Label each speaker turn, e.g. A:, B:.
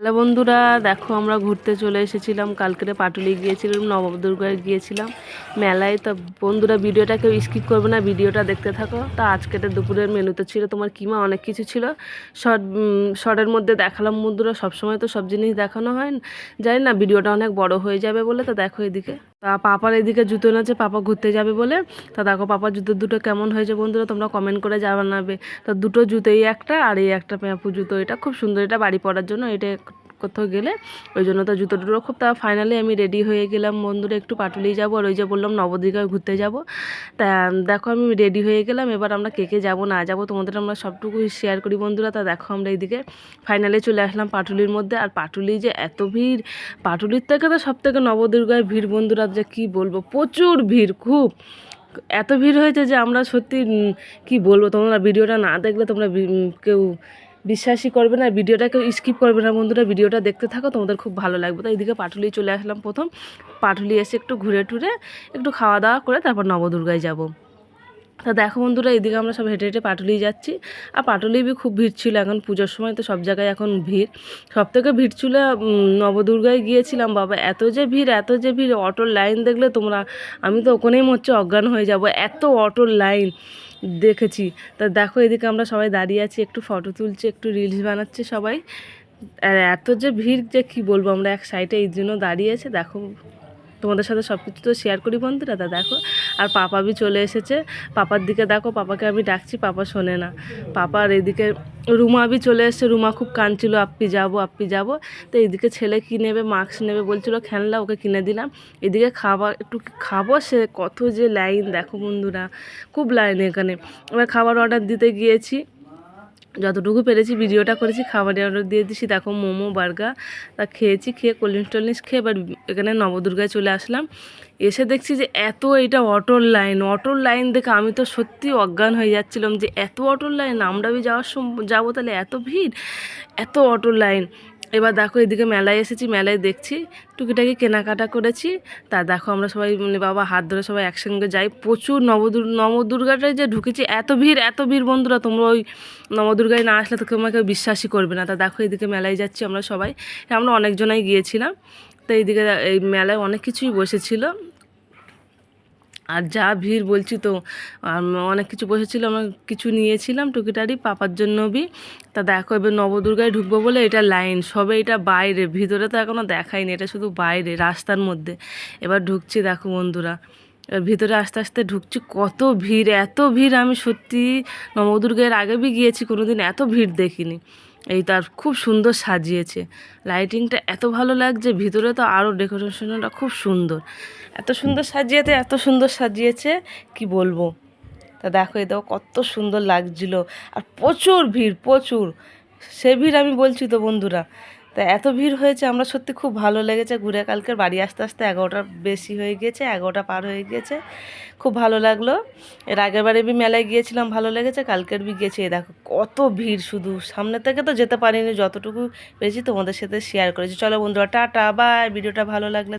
A: Hello বন্ধুরা, দেখো আমরা ঘুরতে চলে এসেছিলাম। কালকে পাটুলি গিয়েছিলাম, নবদুর্গায় গিয়েছিলাম মেলায়। তা বন্ধুরা, ভিডিওটা কেউ স্কিপ করবে না, ভিডিওটা দেখতে থাকো। তা আজকের দুপুরের মেনুতে ছিল তোমার কিমা, অনেক কিছু ছিল। শর্টের মধ্যে দেখালাম বন্ধুরা, সবসময় তো সব জিনিস দেখানো হয় না, জানি না ভিডিওটা অনেক বড় হয়ে যাবে বলে। তা দেখো এদিকে, তা পাপার এদিকে জুতো এনেছে, পাপা ঘুরতে যাবে বলে। তা দেখো পাপার জুতো দুটো কেমন হয়েছে বন্ধুরা, তোমরা কমেন্ট করে জানাবে। তা দুটো জুতোই একটা, আর এই একটা পেঁপু জুতো, এটা খুব সুন্দর, এটা বাড়ি পরার জন্য, এটা কোথাও গেলে ওই জন্য তো জুতো টুটো খুব। তা ফাইনালি আমি রেডি হয়ে গেলাম বন্ধুরা, একটু পাটুলি যাবো, আর ওই যে বললাম নবদ্বীপে ঘুরতে যাব। তা দেখো আমি রেডি হয়ে গেলাম, এবার আমরা কে কে যাবো না যাবো তোমাদের আমরা সবটুকু শেয়ার করি বন্ধুরা। তা দেখো আমরা এইদিকে ফাইনালি চলে আসলাম পাটুলির মধ্যে। আর পাটুলি যে এত ভিড়, পাটুলির থেকে তো সব থেকে নবদুর্গায় ভিড় বন্ধুরা, যে কি বলবো, প্রচুর ভিড়, খুব এত ভিড় হয়েছে যে আমরা সত্যি কি বলবো, তোমরা ভিডিওটা না দেখলে তোমরা কেউ বিশ্বাসই করবে না, ভিডিওটা কেউ স্কিপ করবে না বন্ধুরা, ভিডিওটা দেখতে থাকো, তোমাদের খুব ভালো লাগবে। তো এইদিকে পাটুলি চলে আসলাম প্রথম, পাটুলি এসে একটু ঘুরে টুরে একটু খাওয়া দাওয়া করে তারপর নবদুর্গায় যাব। তা দেখো বন্ধুরা, এদিকে আমরা সব হেঁটে হেঁটে পাটুলি যাচ্ছি। আর পাটুলি খুব ভিড় ছিল, এখন পুজোর সময় তো সব জায়গায় এখন ভিড়। সব থেকে ভিড় ছিল নবদুর্গায় গিয়েছিলাম, বাবা এত যে ভিড়, এত যে ভিড়, অটোর লাইন দেখলে তোমরা, আমি তো ওখানেই মরছে অজ্ঞান হয়ে যাব, এত অটোর লাইন দেখেছি। তা দেখো এদিকে আমরা সবাই দাঁড়িয়ে আছি, একটু ফটো তুলছি, একটু রিলস বানাচ্ছে সবাই। আর এত যে ভিড় যে কি বলবো, আমরা এক সাইডে এই জন্য দাঁড়িয়েছে। দেখো তোমাদের সাথে সব কিছু তো শেয়ার করি বন্ধুরা। তা দেখো, আর পাপা চলে এসেছে, পাপার দিকে দেখো, পাপাকে আমি ডাকছি, পাপা শোনে না। পাপার এদিকে রুমা চলে এসেছে, রুমা খুব কাঁদছিল, আপ্পি যাবো আপ্পি যাবো। তো এইদিকে ছেলে কী নেবে, মাস্ক নেবে বলছিল, খেলনা ওকে কিনে দিলাম। এদিকে খাবার একটু খাবো, সে কত যে লাইন দেখো বন্ধুরা, খুব লাইন এখানে। এবার খাবার অর্ডার দিতে গিয়েছি, যতটুকু পেরেছি ভিডিওটা করেছি, খাবারের অর্ডার দিয়ে দিছি। দেখো মোমো বার্গার তা খেয়েছি, খেয়ে কোল্ড ড্রিঙ্কস টোল্ড ড্রিঙ্কস খেয়ে এবার এখানে নবদুর্গায় চলে আসলাম। এসে দেখছি যে এত, এটা অটোর লাইন, অটোর লাইন দেখে আমি তো সত্যি অজ্ঞান হয়ে যাচ্ছিলাম যে এত অটোর লাইন, আমরা যাওয়ার সময় যাবো তাহলে এত ভিড়, এত অটোর লাইন। এবার দেখো এদিকে মেলায় এসেছি, মেলায় দেখছি, টুকিটাকি কেনাকাটা করেছি। তা দেখো আমরা সবাই মানে বাবা হাত ধরে সবাই একসঙ্গে যাই, প্রচুর নবদুর্গাটায় যে ঢুকেছি, এত ভিড়, এত ভিড় বন্ধুরা, তোমরা ওই নবদুর্গায় না আসলে তো তোমাকে বিশ্বাসই করবে না। তা দেখো এদিকে মেলায় যাচ্ছি আমরা সবাই, আমরা অনেকজনাই গিয়েছিলাম। তো এইদিকে এই মেলায় অনেক কিছুই বসেছিল, আর যা ভিড় বলছি তো, অনেক কিছু বসেছিল, আমরা কিছু নিয়েছিলাম টুকিটারি পাপার জন্য তা দেখো এবার নবদুর্গায় ঢুকবো বলে এটা লাইন, সবে এটা বাইরে, ভিতরে তো এখনও দেখায়নি, এটা শুধু বাইরে রাস্তার মধ্যে। এবার ঢুকছি দেখো বন্ধুরা, এবার ভিতরে আস্তে আস্তে ঢুকছি, কত ভিড়, এত ভিড়, আমি সত্যি নবদুর্গার আগে গিয়েছি, কোনো দিন এত ভিড় দেখিনি। এই তার খুব সুন্দর সাজিয়েছে, লাইটিংটা এত ভালো লাগছে, ভিতরে তো আরও ডেকোরেশনটা খুব সুন্দর, এত সুন্দর সাজিয়েছে, এত সুন্দর সাজিয়েছে কি বলবো। তা দেখো এই দেখো কত সুন্দর লাগছিল, আর প্রচুর ভিড়, প্রচুর, সে ভিড় আমি বলছি তো বন্ধুরা। তা এত ভিড় হয়েছে, আমরা সত্যি খুব ভালো লেগেছে ঘুরে, কালকের বাড়ি আসতে আসতে 11টার বেশি হয়ে গিয়েছে, 11টা পার হয়ে গিয়েছে, খুব ভালো লাগলো। এর আগের বারে মেলায় গিয়েছিলাম, ভালো লেগেছে, কালকের গিয়েছি। এই দেখো কত ভিড়, শুধু সামনে থেকে তো যেতে পারিনি, যতটুকু পেরেছি তোমাদের সাথে শেয়ার করেছি। চলো বন্ধুরা, টাটা বাই, ভিডিওটা ভালো লাগলে